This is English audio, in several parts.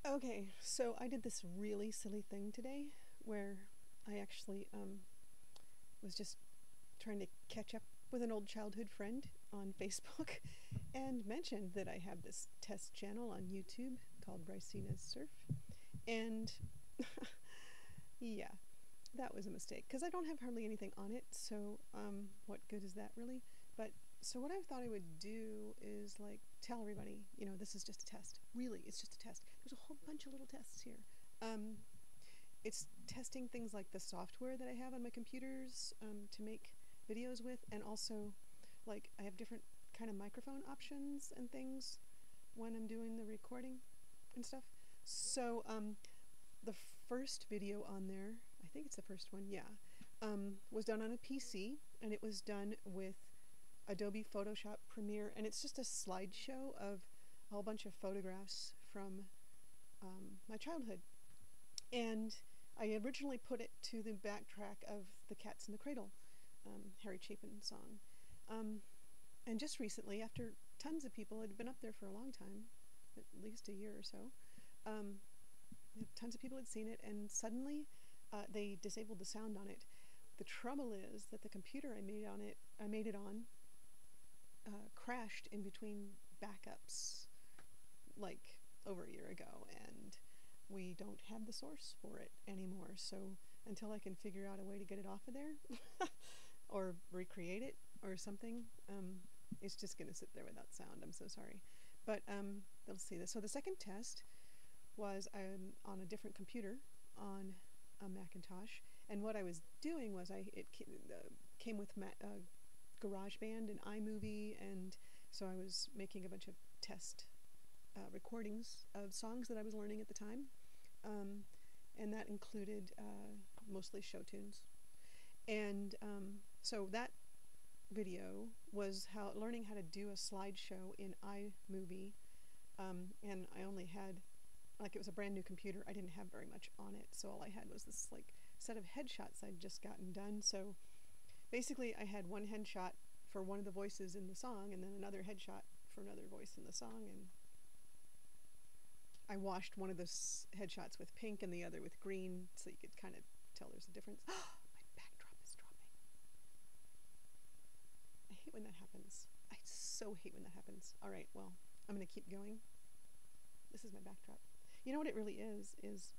Okay, so I did this really silly thing today where I actually was just trying to catch up with an old childhood friend on Facebook and mentioned that I have this test channel on YouTube called Ricinezsurf. And yeah, that was a mistake because I don't have hardly anything on it, so what good is that really? But so what I thought I would do is like tell everybody, this is just a test. Really, it's just a test. There's a whole bunch of little tests here. Um, it's testing things like the software that I have on my computers to make videos with, and also like I have different kind of microphone options and things when I'm doing the recording and stuff. So the first video on there, I think it's the first one, yeah, was done on a PC, and it was done with Adobe Photoshop Premiere, and it's just a slideshow of a whole bunch of photographs from my childhood. And I originally put it to the backtrack of the Cats in the Cradle, Harry Chapin song. And just recently, after tons of people had been up there for a long time, at least a year or so, tons of people had seen it, and suddenly they disabled the sound on it. The trouble is that the computer I made it on, crashed in between backups like over a year ago, and we don't have the source for it anymore. So until I can figure out a way to get it off of there or recreate it or something, it's just going to sit there without sound. I'm so sorry. But let's see this. So the second test was on a different computer on a Macintosh, and what I was doing was it came with GarageBand and iMovie, and so I was making a bunch of test recordings of songs that I was learning at the time, and that included mostly show tunes. And so that video was learning how to do a slideshow in iMovie, and I only had, like, it was a brand new computer. I didn't have very much on it, so all I had was this like set of headshots I'd just gotten done. So basically I had one headshot for one of the voices in the song, and then another headshot for another voice in the song, and I washed one of the headshots with pink and the other with green, so you could kind of tell there's a difference. My backdrop is dropping. I hate when that happens. I so hate when that happens. All right, well, I'm going to keep going. This is my backdrop. You know what it really is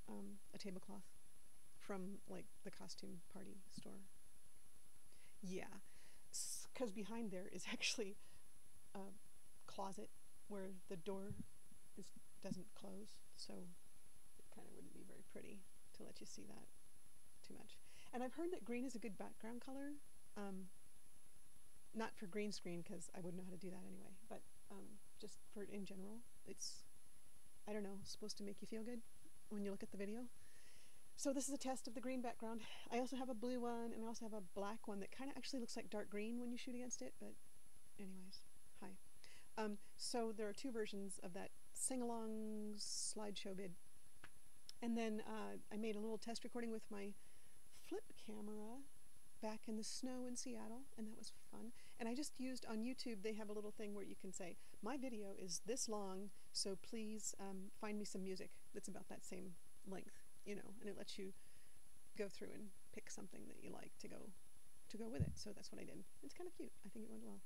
a tablecloth from like the costume party store. Yeah, because behind there is actually a closet where the door doesn't close, so it kind of wouldn't be very pretty to let you see that too much. And I've heard that green is a good background color, not for green screen because I wouldn't know how to do that anyway, but just for in general, it's, I don't know, supposed to make you feel good when you look at the video. So this is a test of the green background. I also have a blue one, and I also have a black one that kind of actually looks like dark green when you shoot against it, but anyways, hi. So there are two versions of that sing-along slideshow vid. And then I made a little test recording with my flip camera back in the snow in Seattle, and that was fun. And I just used, on YouTube, they have a little thing where you can say, my video is this long, so please find me some music that's about that same length, and it lets you go through and pick something that you like to go with it. So that's what I did. It's kind of cute. I think it went well.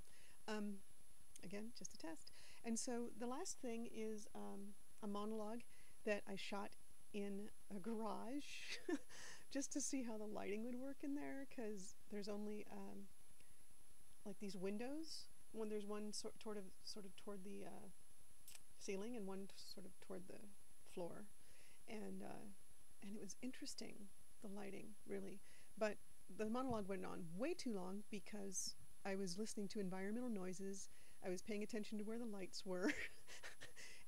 Again, just a test. And so the last thing is a monologue that I shot in a garage just to see how the lighting would work in there, because there's only like these windows. When there's one sort of toward the ceiling and one sort of toward the floor, and it was interesting, the lighting, really. But the monologue went on way too long because I was listening to environmental noises. I was paying attention to where the lights were.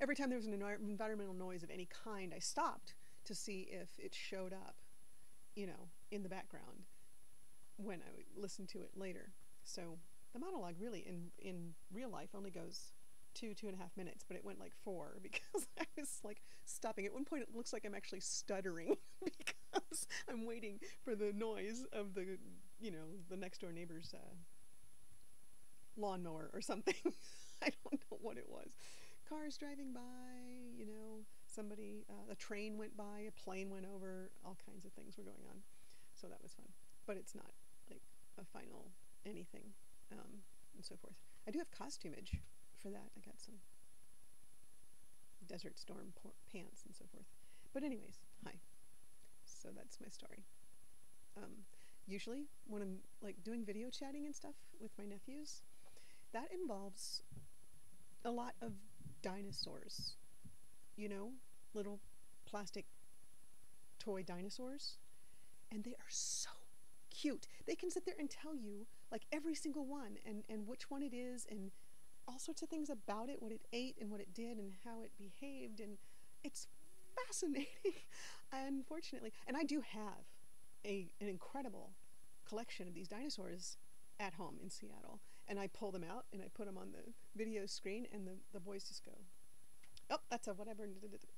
Every time there was an environmental noise of any kind, I stopped to see if it showed up, in the background when I would listen to it later. So the monologue really in real life only goes 2.5 minutes, but it went like 4 because I was like stopping. At one point it looks like I'm actually stuttering because I'm waiting for the noise of the next door neighbor's lawnmower or something. I don't know what it was. Cars driving by, somebody, a train went by, a plane went over, all kinds of things were going on. So that was fun. But it's not like a final anything, and so forth. I do have costumage for that. I got some Desert Storm pants and so forth. But anyways, hi. So that's my story. Usually when I'm like doing video chatting and stuff with my nephews, that involves a lot of dinosaurs. You know, little plastic toy dinosaurs. And they are so cute. They can sit there and tell you like every single one and which one it is and all sorts of things about it, what it ate and what it did and how it behaved, and it's fascinating. Unfortunately, and I do have an incredible collection of these dinosaurs at home in Seattle, and I pull them out and I put them on the video screen, and the boys just go, oh, that's a whatever.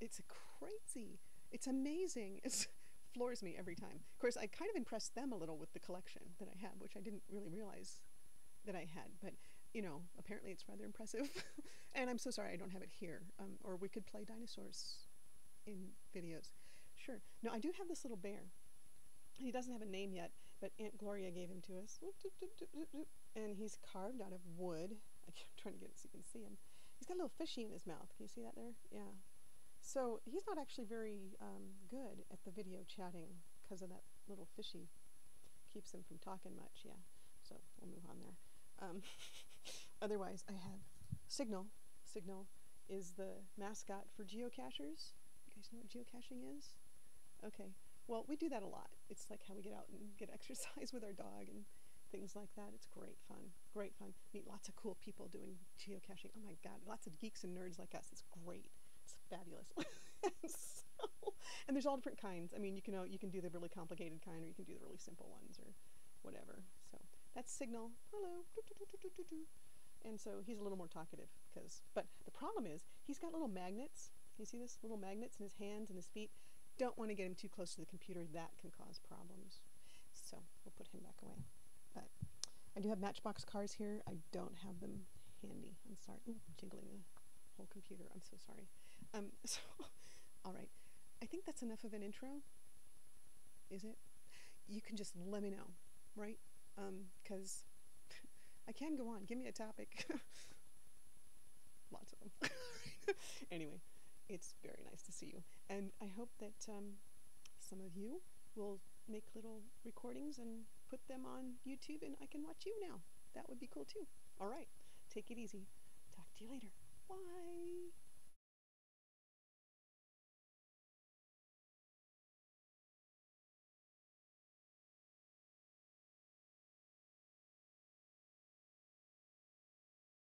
It's crazy. It's amazing. It floors me every time. Of course, I kind of impressed them a little with the collection that I have, which I didn't really realize that I had, but you know, apparently it's rather impressive. And I'm so sorry I don't have it here, or we could play dinosaurs in videos. Sure. No, I do have this little bear. He doesn't have a name yet, but Aunt Gloria gave him to us. And he's carved out of wood. I'm trying to get it so you can see him. He's got a little fishy in his mouth. Can you see that there? Yeah. So he's not actually very good at the video chatting because of that little fishy. Keeps him from talking much, yeah. So we'll move on there. Otherwise, I have Signal. Signal is the mascot for geocachers. You guys know what geocaching is? Okay. Well, we do that a lot. It's like how we get out and get exercise with our dog and things like that. It's great fun. Great fun. Meet lots of cool people doing geocaching. Oh my God, lots of geeks and nerds like us. It's great. It's fabulous. And there's all different kinds. I mean, you can do the really complicated kind, or you can do the really simple ones, or whatever. So that's Signal. Hello. And so he's a little more talkative, but the problem is he's got little magnets. You see this? Little magnets in his hands and his feet. Don't want to get him too close to the computer. That can cause problems. So we'll put him back away. But I do have Matchbox cars here. I don't have them handy. I'm sorry. Ooh, jiggling the whole computer. I'm so sorry. So, all right. I think that's enough of an intro. Is it? You can just let me know, right? Because I can go on. Give me a topic. Lots of them. Anyway, it's very nice to see you. And I hope that some of you will make little recordings and put them on YouTube, and I can watch you now. That would be cool too. All right. Take it easy. Talk to you later. Bye.